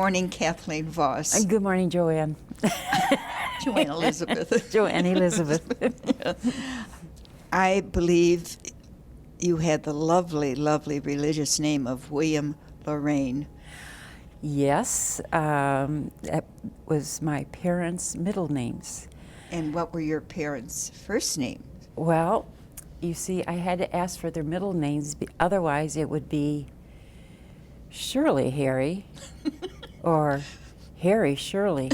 morning, Kathleen Voss. Good morning, Joanne. Joanne Elizabeth. Joanne Elizabeth. I believe you had the lovely, lovely religious name of William Lorraine. Yes, that was my parents' middle names. And what were your parents' first names? Well, you see, I had to ask for their middle names, otherwise it would be Shirley Harry or Harry Shirley.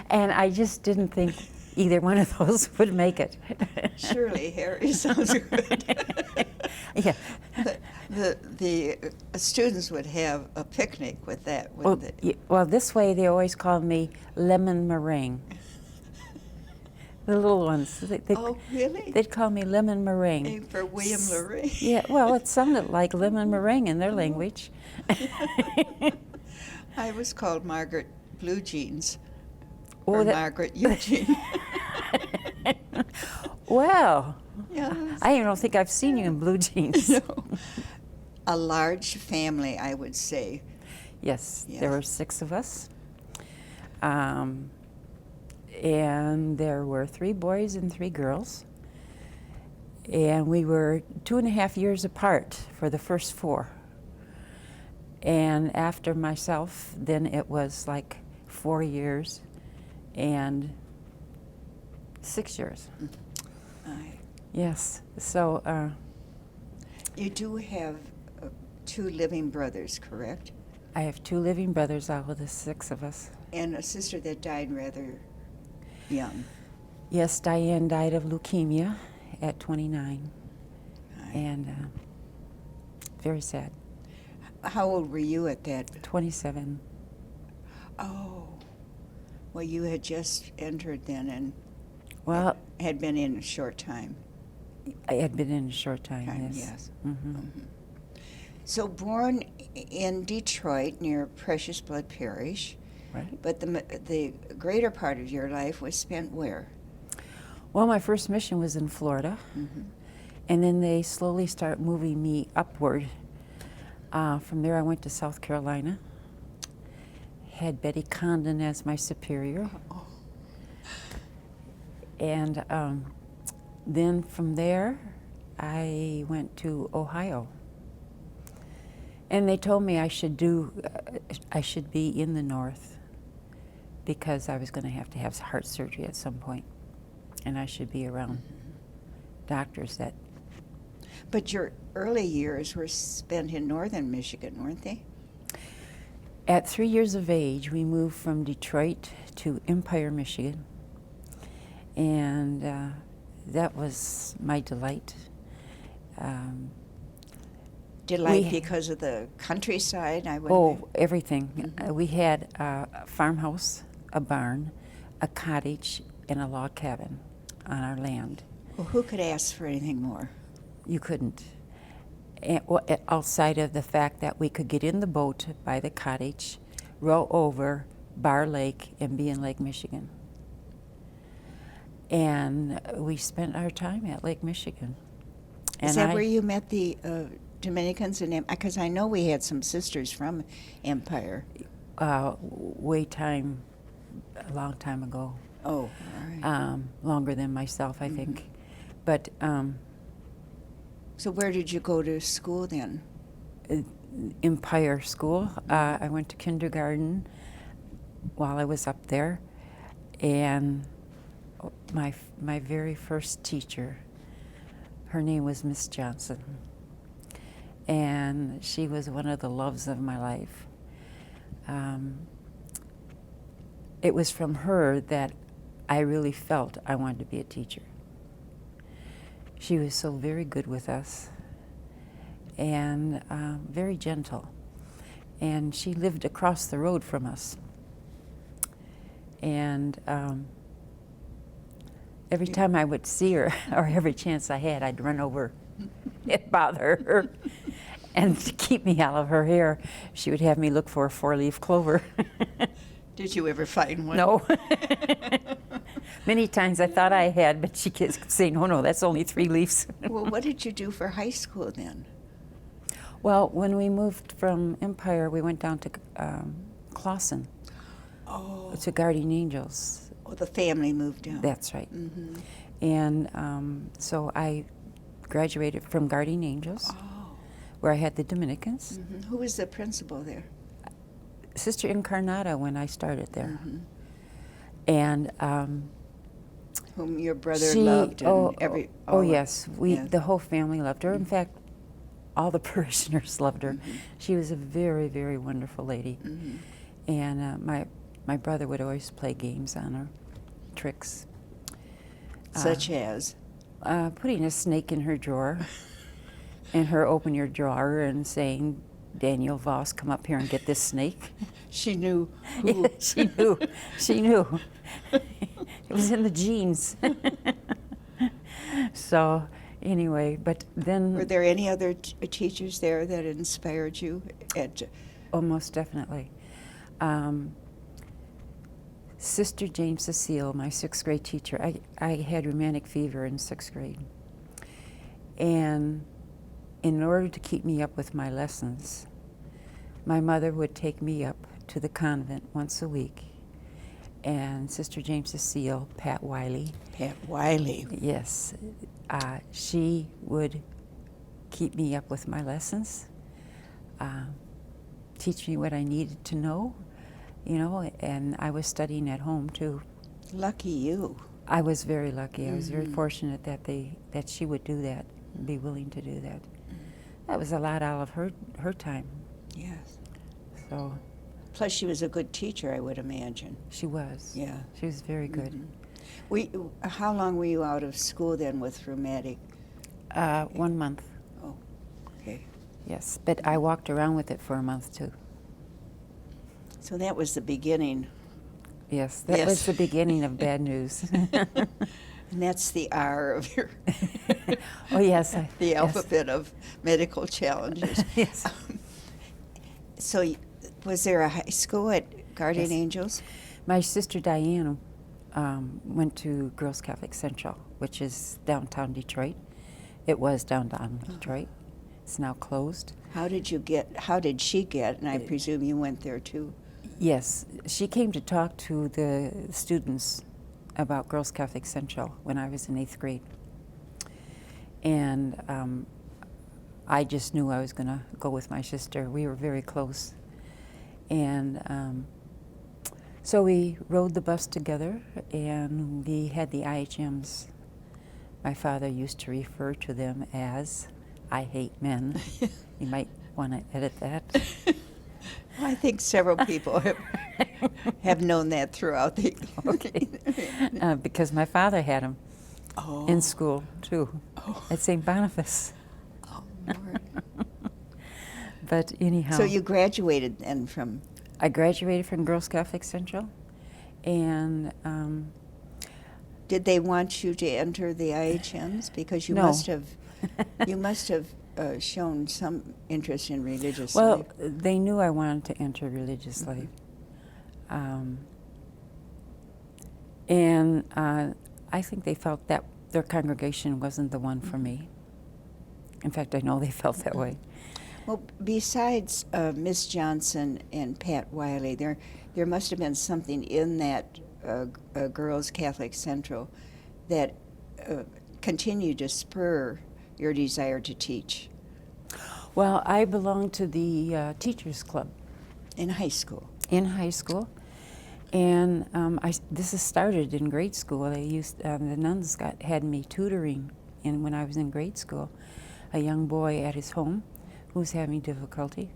And I just didn't think either one of those would make it. Shirley Harry sounds good. Yeah. The students would have a picnic with that, Well, wouldn't they? well, this way they always called me Lemon Meringue. The little ones. Oh, really? They'd call me Lemon Meringue. Hey, for William Lorraine. Yeah, well, it sounded like lemon meringue in their language. I was called Margaret Blue Jeans, Oh, or that- Margaret Eugene. Well, Yeah, I don't think I've seen you in blue jeans. no. A large family, I would say. Yes, Yeah. there were 6 of us. And there were 3 boys and 3 girls. And we were 2.5 years apart for the first 4. And after myself, then it was like 4 years and 6 years. I- Yes, so You do have 2 living brothers, correct? I have 2 living brothers out of the 6 of us. And a sister that died rather young. Yes, Diane died of leukemia at 29, I- and very sad. How old were you at that? 27. Oh, well, you had just entered then and Well, had been in a short time. I had been in a short time, yes. Yes. Hmm. So born in Detroit near Precious Blood Parish, Right. but the greater part of your life was spent where? Well, my first mission was in Florida, and then they slowly start moving me upward. From there, I went to South Carolina, had Betty Condon as my superior, Oh. and then from there, I went to Ohio. And they told me I should be in the north because I was going to have heart surgery at some point, and I should be around doctors that. But your early years were spent in northern Michigan, weren't they? At 3 years of age, we moved from Detroit to Empire, Michigan, and that was my delight. Delight We- because of the countryside, I would. Oh, everything. We had a farmhouse, a barn, a cottage, and a log cabin on our land. Well, who could ask for anything more? You couldn't. Outside of the fact that we could get in the boat by the cottage, row over Bar Lake, and be in Lake Michigan. And we spent our time at Lake Michigan. Is that where you met the Dominicans? Because I know we had some sisters from Empire. a long time ago, Oh, all right. longer than myself, I think. But So where did you go to school then? Empire School. I went to kindergarten while I was up there, and my very first teacher, her name was Miss Johnson, and she was one of the loves of my life. It was from her that I really felt I wanted to be a teacher. She was so very good with us and very gentle. And she lived across the road from us. And every time I would see her, or every chance I had, I'd run over and bother her. And to keep me out of her hair, she would have me look for a 4-leaf clover. Did you ever find one? No. Many times I thought I had, but she kept saying, "Oh no, that's only 3 leaves." Well, what did you do for high school then? Well, when we moved from Empire, we went down to Clawson, to Guardian Angels. Oh, the family moved down. That's right. Mm-hmm. And so I graduated from Guardian Angels, where I had the Dominicans. Mm-hmm. Who was the principal there? Sister Incarnata when I started there. Mm-hmm. And whom your brother loved. And yes, yes. the whole family loved her. In fact, all the parishioners loved her. Mm-hmm. She was a very, very wonderful lady. Mm-hmm. And my brother would always play games on her, tricks. Such as? Putting a snake in her drawer, and her open your drawer and saying, "Daniel Voss, come up here and get this snake." She knew who. Yeah, she knew. She knew. It was in the genes. So, anyway, but then... Were there any other teachers there that inspired you? Oh, most definitely. Sister James Cecile, my 6th grade teacher, I had rheumatic fever in 6th grade. And in order to keep me up with my lessons, my mother would take me up to the convent once a week. And Sister James Cecile, Pat Wiley. Pat Wiley. Yes. She would keep me up with my lessons, teach me what I needed to know, and I was studying at home too. Lucky you. I was very lucky. I was very fortunate that she would do that, and be willing to do that. That was a lot out of her time. Yes. So. Plus, she was a good teacher, I would imagine. She was. Yeah. She was very good. How long were you out of school then with rheumatic? 1 month. Oh, okay. Yes, but I walked around with it for a month too. So that was the beginning. Yes, that was the beginning of bad news. And that's the R of your... Oh, yes. The alphabet of medical challenges. Yes. So was there a high school at Guardian Angels? My sister Diane went to Girls Catholic Central, which is downtown Detroit. It was downtown Detroit. It's now closed. How did she get, and I presume you went there too? Yes, she came to talk to the students about Girls Catholic Central when I was in 8th grade. And I just knew I was going to go with my sister. We were very close. And so we rode the bus together, and we had the IHMs. My father used to refer to them as "I hate men." You might want to edit that. I think several people have known that throughout the... Okay. Because my father had them in school, too, at St. Boniface. Oh, Lord. But anyhow... So you graduated then from... I graduated from Girls Catholic Central, and... Did they want you to enter the IHMs? Because you No. must have shown some interest in religious Well, life. they knew I wanted to enter religious life. And I think they felt that their congregation wasn't the one for me. In fact, I know they felt that way. Well, besides Miss Johnson and Pat Wiley, there must have been something in that Girls Catholic Central that continued to spur your desire to teach. Well, I belonged to the Teachers Club. In high school? In high school. And this has started in grade school. The nuns had me tutoring when I was in grade school, a young boy at his home who was having difficulty.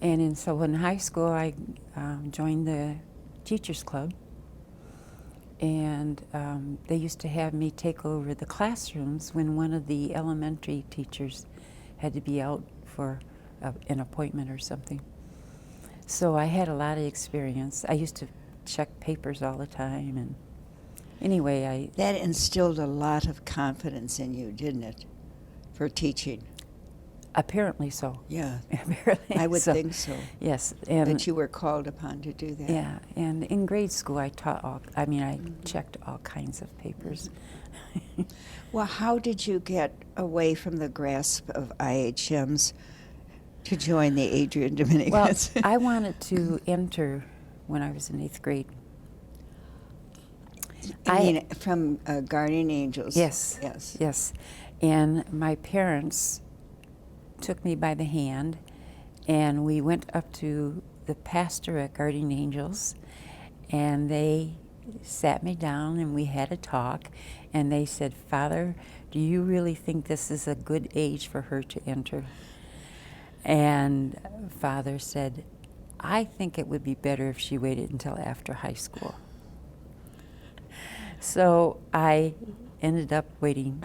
And so in high school, I joined the Teachers Club. And they used to have me take over the classrooms when one of the elementary teachers had to be out for an appointment or something. So I had a lot of experience. I used to check papers all the time, and anyway, That instilled a lot of confidence in you, didn't it, for teaching? Apparently so. Yeah. Apparently I would so. think so. Yes, and That you were called upon to do that. yeah, and in grade school I taught I checked all kinds of papers. Well, how did you get away from the grasp of IHMs To join the Adrian Dominican Well, Sisters. I wanted to enter when I was in 8th grade. I mean, from Guardian Angels. Yes. Yes. Yes. And my parents took me by the hand, and we went up to the pastor at Guardian Angels, and they sat me down and we had a talk, and they said, "Father, do you really think this is a good age for her to enter?" And Father said, "I think it would be better if she waited until after high school." So I ended up waiting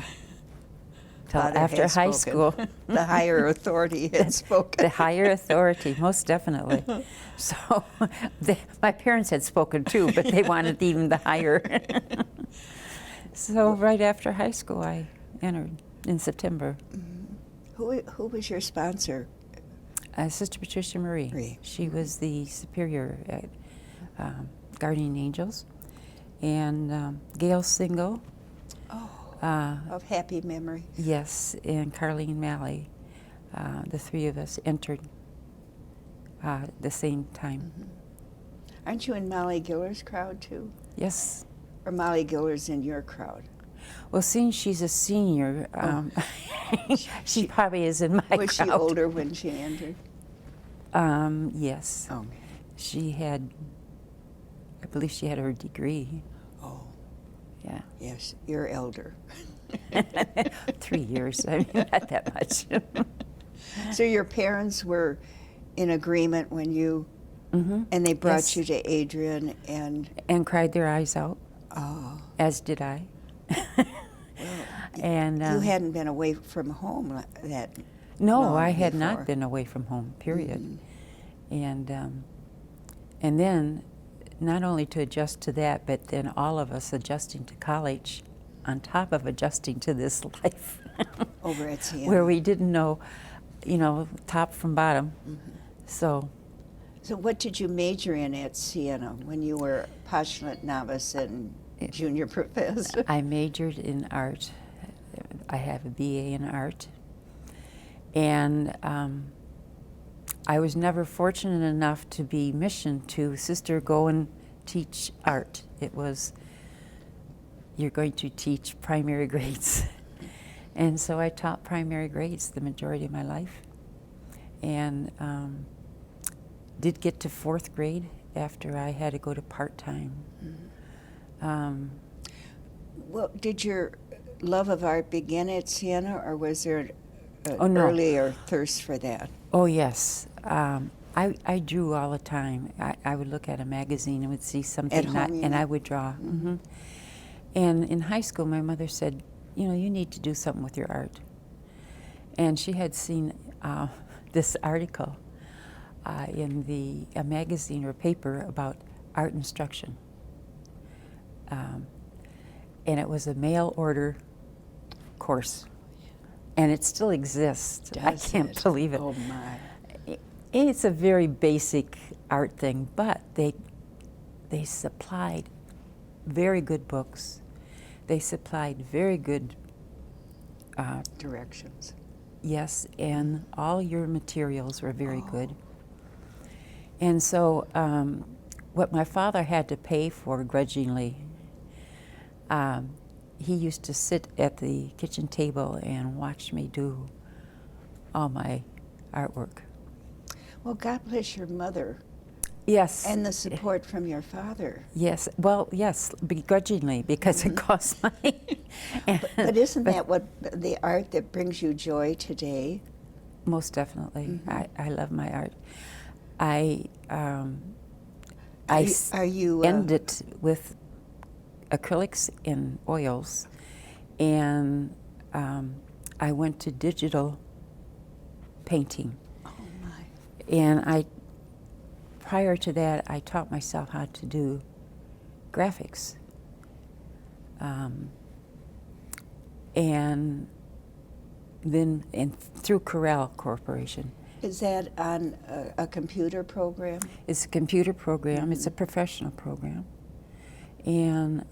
till Father after had high spoken. school. The higher authority had spoken. The higher authority, most definitely. So my parents had spoken too, but they wanted even the higher. So right after high school, I entered in September. Who was your sponsor? Sister Patricia Marie. Marie. She was the superior at Guardian Angels. And Gail Single. Of happy memory. Yes, and Carlene Malley. The three of us entered the same time. Aren't you in Molly Giller's crowd too? Yes. Or Molly Giller's in your crowd? Well, seeing she's a senior, she probably is in my crowd. Was she older when she entered? Yes. Oh. She had, I believe she had her degree. Oh. Yeah. Yes, you're elder. 3 years, I mean, not that much. So your parents were in agreement when you, Mm-hmm. and they brought Yes. you to Adrian And cried their eyes out, oh, as did I. And you hadn't been away from home that no, long I had before. not been away from home, period. And then not only to adjust to that, but then all of us adjusting to college on top of adjusting to this life over at Siena. where we didn't know, top from bottom. So So what did you major in at Siena when you were postulant novice and junior professor? I majored in art. I have a BA in art. And I was never fortunate enough to be missioned to, "Sister, go and teach art." It was, "You're going to teach primary grades." And so I taught primary grades the majority of my life. And did get to 4th grade after I had to go to part-time. Well, did your love of art begin at Siena, or was there an Oh, no. earlier thirst for that? Oh, yes. I drew all the time. I would look at a magazine and would see something, At home, you and mean? I would draw. And in high school, my mother said, "You need to do something with your art." And she had seen this article in a magazine or paper about art instruction. And it was a mail order course. And it still exists. I Does can't it? believe it. Oh, my. It's a very basic art thing, but they supplied very good books. They supplied very good, Directions. yes, and all your materials were very good. And so what my father had to pay for grudgingly, he used to sit at the kitchen table and watch me do all my artwork. Well, God bless your mother Yes. and the support from your father. Yes. Well, yes, begrudgingly, because it costs money. But isn't that what the art that brings you joy today? Most definitely. I love my art. Are you end it with acrylics and oils, and I went to digital painting. Oh my! And prior to that, I taught myself how to do graphics, and then through Corel Corporation. Is that on a computer program? It's a computer program. It's a professional program. And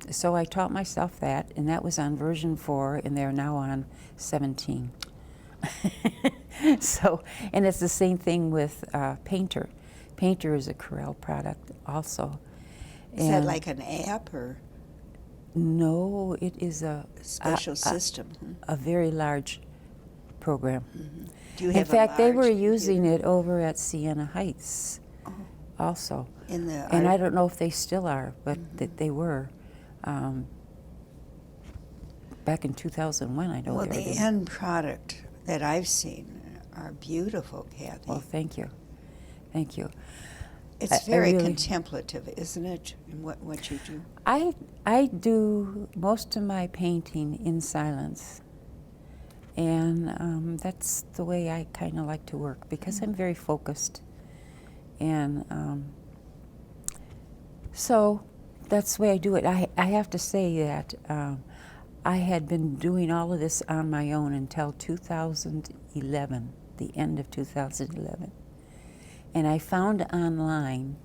so I taught myself that, and that was on version 4, and they're now on 17. So, and it's the same thing with Painter. Painter is a Corel product also. Is that And like an app or no, it is a special system? a very large program. Do you In have fact, a they were large using computer? it over at Siena Heights also. In the And I art- don't know if they still are, but they were. Back in 2001, I know well, they were the doing. end product that I've seen are beautiful, Kathy. Well, thank you. Thank you. It's I very really- contemplative, isn't it, in what you do? I do most of my painting in silence. And that's the way I kind of like to work because I'm very focused. And so that's the way I do it. I have to say that I had been doing all of this on my own until 2011, the end of 2011. And I found online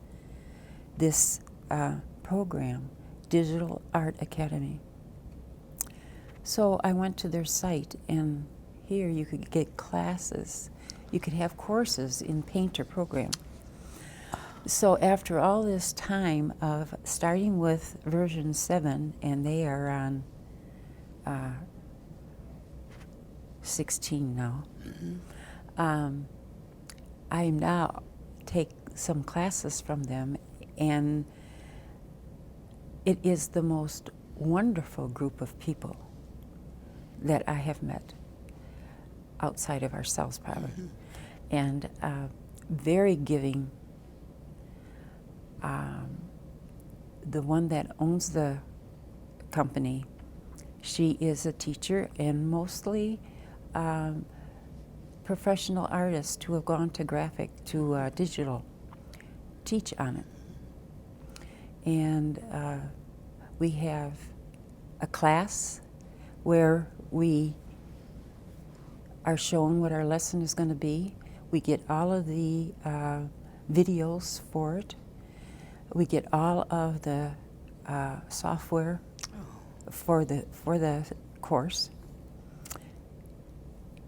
this program, Digital Art Academy. So I went to their site, and here you could get classes. You could have courses in Painter program. So after all this time of starting with version 7, and they are on 16 now, I now take some classes from them, and it is the most wonderful group of people that I have met outside of ourselves, probably, and very giving. The one that owns the company, she is a teacher and mostly professional artists who have gone to graphic, to digital, teach on it. And we have a class where we are shown what our lesson is going to be. We get all of the videos for it. We get all of the software for the course.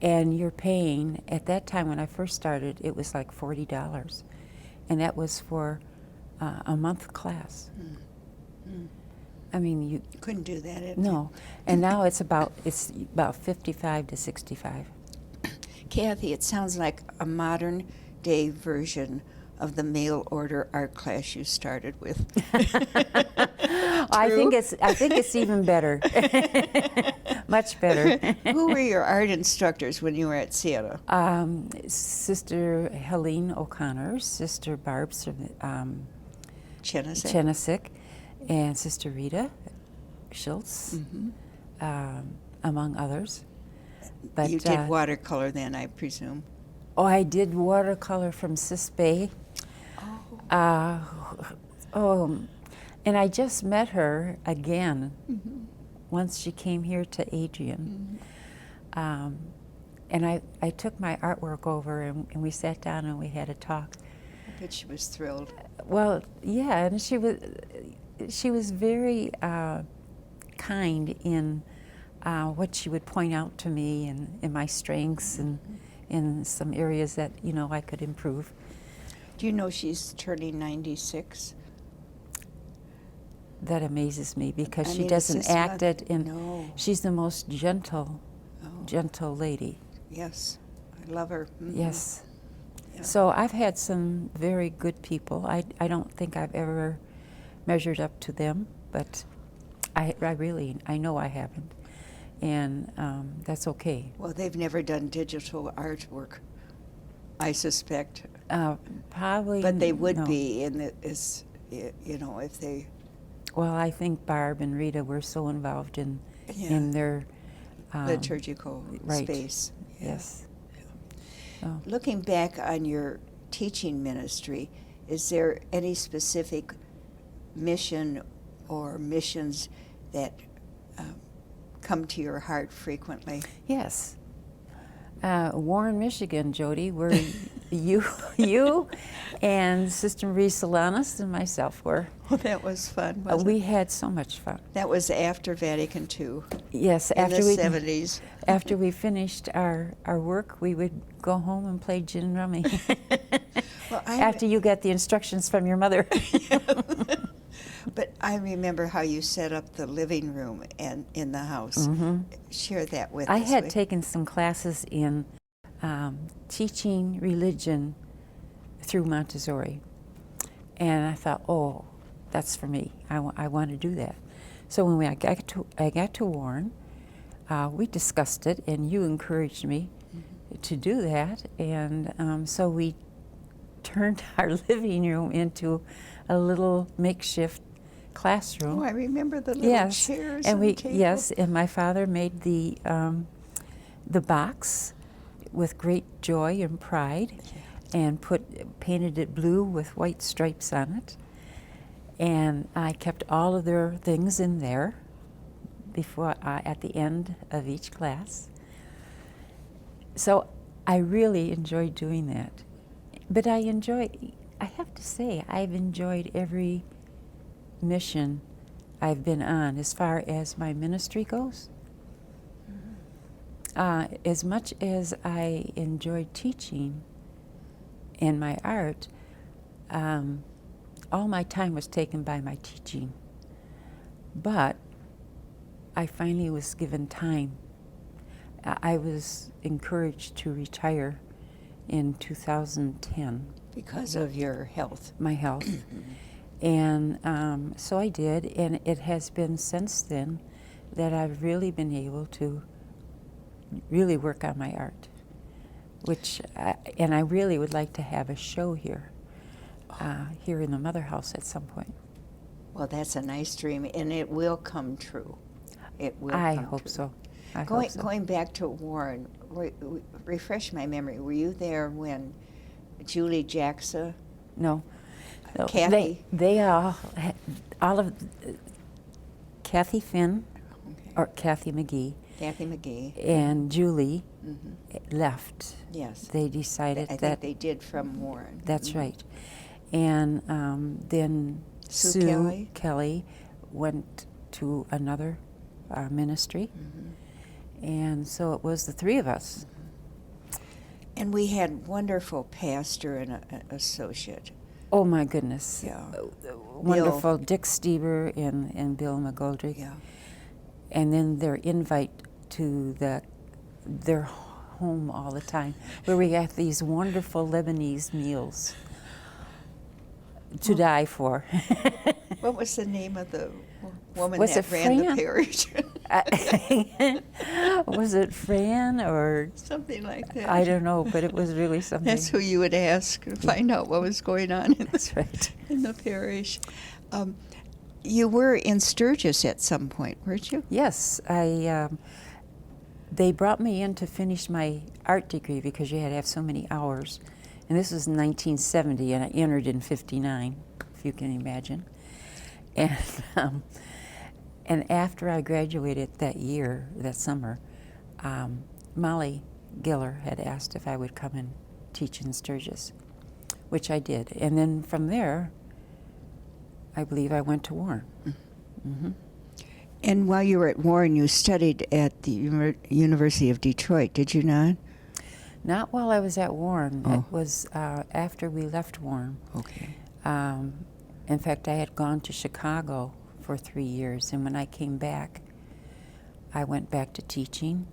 And you're paying, at that time when I first started, it was like $40. And that was for a month class. I mean, you Couldn't do that. no. And now it's about 55 to 65. Kathy, it sounds like a modern day version of the mail order art class you started with. I think it's even better. Much better. Who were your art instructors when you were at Siena? Sister Helene O'Connor, Sister Barb Chenesik? Chenesik, and Sister Rita Schultz, among others. But You did watercolor then, I presume. oh, I did watercolor from Sis Bay. And I just met her again once she came here to Adrian. And I took my artwork over, and we sat down and we had a talk. I bet she was thrilled. Well, yeah, and she was very kind in what she would point out to me and my strengths and in some areas that I could improve. Do you know she's turning 96? That amazes me because I she mean, doesn't it's act not- it in. No. She's the most gentle lady. Yes, I love her. Yes. Yeah. So I've had some very good people. I don't think I've ever measured up to them, but I know I haven't, and that's okay. Well, they've never done digital artwork, I suspect. Probably. But they would no. be if they. Well, I think Barb and Rita were so involved in their Liturgical right. space. Yeah. Yes. So, Looking back on your teaching ministry, is there any specific mission or missions that come to your heart frequently? yes. Warren, Michigan, Jody, where you and Sister Marie Solanas and myself were. Well, that was fun, wasn't We it? had so much fun. That was after Vatican II, Yes, in the 70s. after we finished our work, we would go home and play gin rummy. Well, After you got the instructions from your mother. But I remember how you set up the living room and in the house. Share that with us. I had taken some classes in teaching religion through Montessori. And I thought, oh, that's for me. I want to do that. So when I got to Warren, we discussed it, and you encouraged me to do that. And so we turned our living room into a little makeshift classroom. Oh, I remember the little chairs and table. Yes, and my father made the box with great joy and pride, and painted it blue with white stripes on it. And I kept all of their things in there before at the end of each class. So I really enjoyed doing that. But I have to say, I've enjoyed every mission I've been on as far as my ministry goes. As much as I enjoyed teaching and my art, all my time was taken by my teaching. But I finally was given time. I was encouraged to retire in 2010. Because of your health. My health. And so I did, and it has been since then that I've really been able to really work on my art, and I really would like to have a show here, here in the Mother House at some point. Well, that's a nice dream, and it will come true. It will I come hope true. so. I Going, hope so. going back to Warren, refresh my memory. Were you there when Julie Jackson, No. No, Kathy? They all of Kathy Finn, Okay. or Kathy McGee, Kathy McGee. and Julie left. Yes. They decided I think that they did from Warren. that's right. And then Sue Kelly went to another ministry. And so it was the three of us. And we had wonderful pastor and associate. Oh my goodness. Yeah. Wonderful Dick Stieber and Bill McGoldrick. Yeah. And then their invite to their home all the time, where we got these wonderful Lebanese meals to die for. What was the name of the woman Was that it ran the Fran? parish? Was it Fran or Something like that. I don't know, but it was really something. That's who you would ask to find out what was going on That's right. in the parish. You were in Sturgis at some point, weren't you? Yes, they brought me in to finish my art degree because you had to have so many hours. And this was in 1970, and I entered in 59, if you can imagine. And after I graduated that summer, Molly Giller had asked if I would come and teach in Sturgis, which I did. And then from there, I believe I went to Warren. And while you were at Warren, you studied at the University of Detroit, did you not? Not while I was at Warren. Oh. It was after we left Warren. Okay. In fact, I had gone to Chicago for 3 years, and when I came back, I went back to teaching.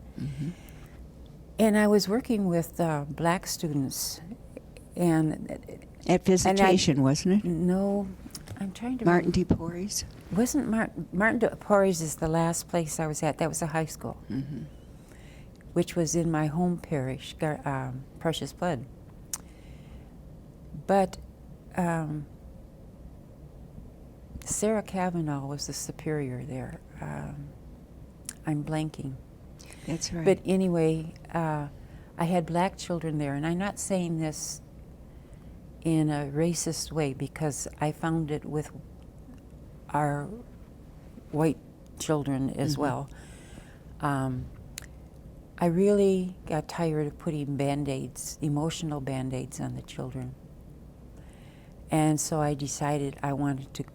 And I was working with black students. And At Visitation, wasn't it? no, I'm trying to Martin D. Porres? Wasn't Martin de Porres is the last place I was at. That was a high school, which was in my home parish, Precious Blood. But Sarah Kavanaugh was the superior there. I'm blanking. That's right. But anyway, I had black children there, and I'm not saying this in a racist way because I found it with our white children as well. I really got tired of putting Band-Aids, emotional Band-Aids on the children. And so I decided I wanted to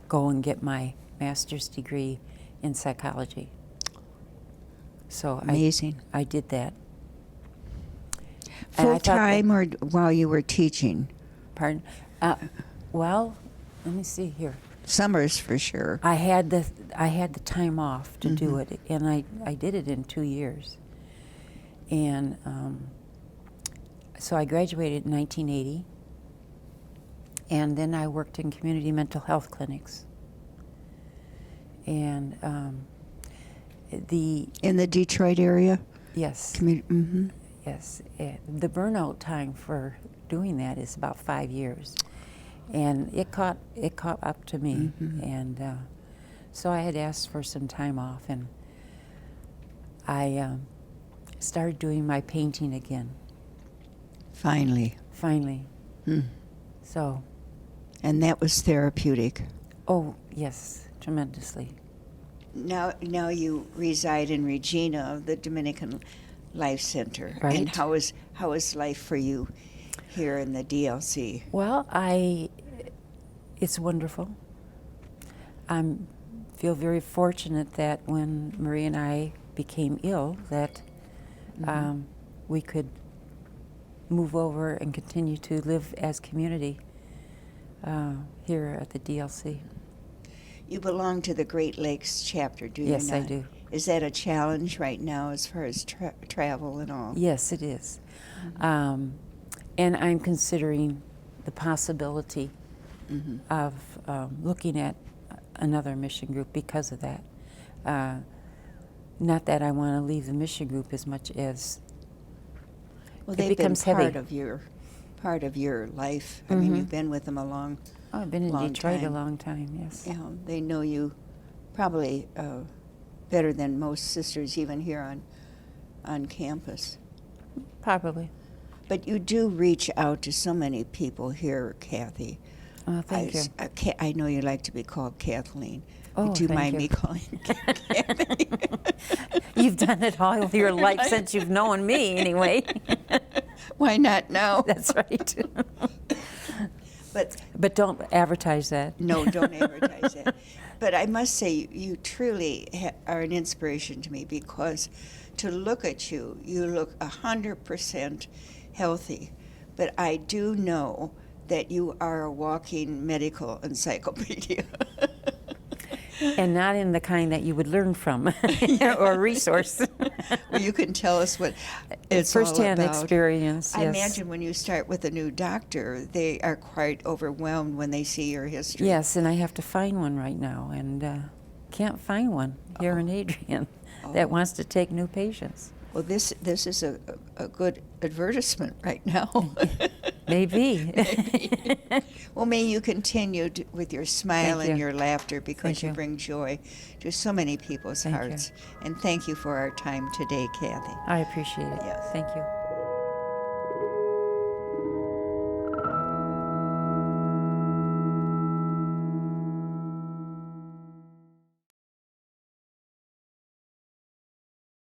go and get my master's degree in psychology. So Amazing. I did that. And I Full thought time or while you were teaching? Pardon? Well, let me see here. Summers for sure. I had the time off to do it, and I did it in 2 years. And so I graduated in 1980, and then I worked in community mental health clinics. And In the Detroit area? yes, yes, the burnout time for doing that is about 5 years. And it caught up to me, and so I had asked for some time off, and I started doing my painting again. Finally. So, And that was therapeutic. oh yes, tremendously. Now you reside in Regina, the Dominican Lives Center. Right. And how is life for you here in the DLC? Well, it's wonderful. I feel very fortunate that when Marie and I became ill, that we could move over and continue to live as community here at the DLC. You belong to the Great Lakes chapter, do you not? Yes, I do. Is that a challenge right now as far as travel and all? Yes, it is. And I'm considering the possibility of looking at another mission group because of that. Not that I want to leave the mission group as much as Well, it they've been becomes heavy. part of your life. I mean, you've been with them a long I've been in long Detroit a time. long time, yes. You know, they know you probably better than most sisters even here on campus. Probably. But you do reach out to so many people here, Kathy. Oh, thank you. I know you like to be called Kathleen. Oh, Would you thank mind you. me calling you Kathy? You've done it all your life since you've known me, anyway. Why not now? That's right. But But don't advertise that. no, don't advertise that. But I must say, you truly are an inspiration to me because to look at you, you look 100% healthy. But I do know that you are a walking medical encyclopedia. And not in the kind that you would learn from or resource. Well, you can tell us what it's all First-hand about. experience, I yes. imagine when you start with a new doctor, they are quite overwhelmed when they see your history. Yes, and I have to find one right now, and can't find one here in Adrian that wants to take new patients. Well, this is a good advertisement right now. Maybe. Maybe. Well, may you continue with your smile Thank and you. your laughter because Thank you you. bring joy to so many people's Thank you. hearts. And thank you for our time today, Kathy. I appreciate it. Yes. Thank you.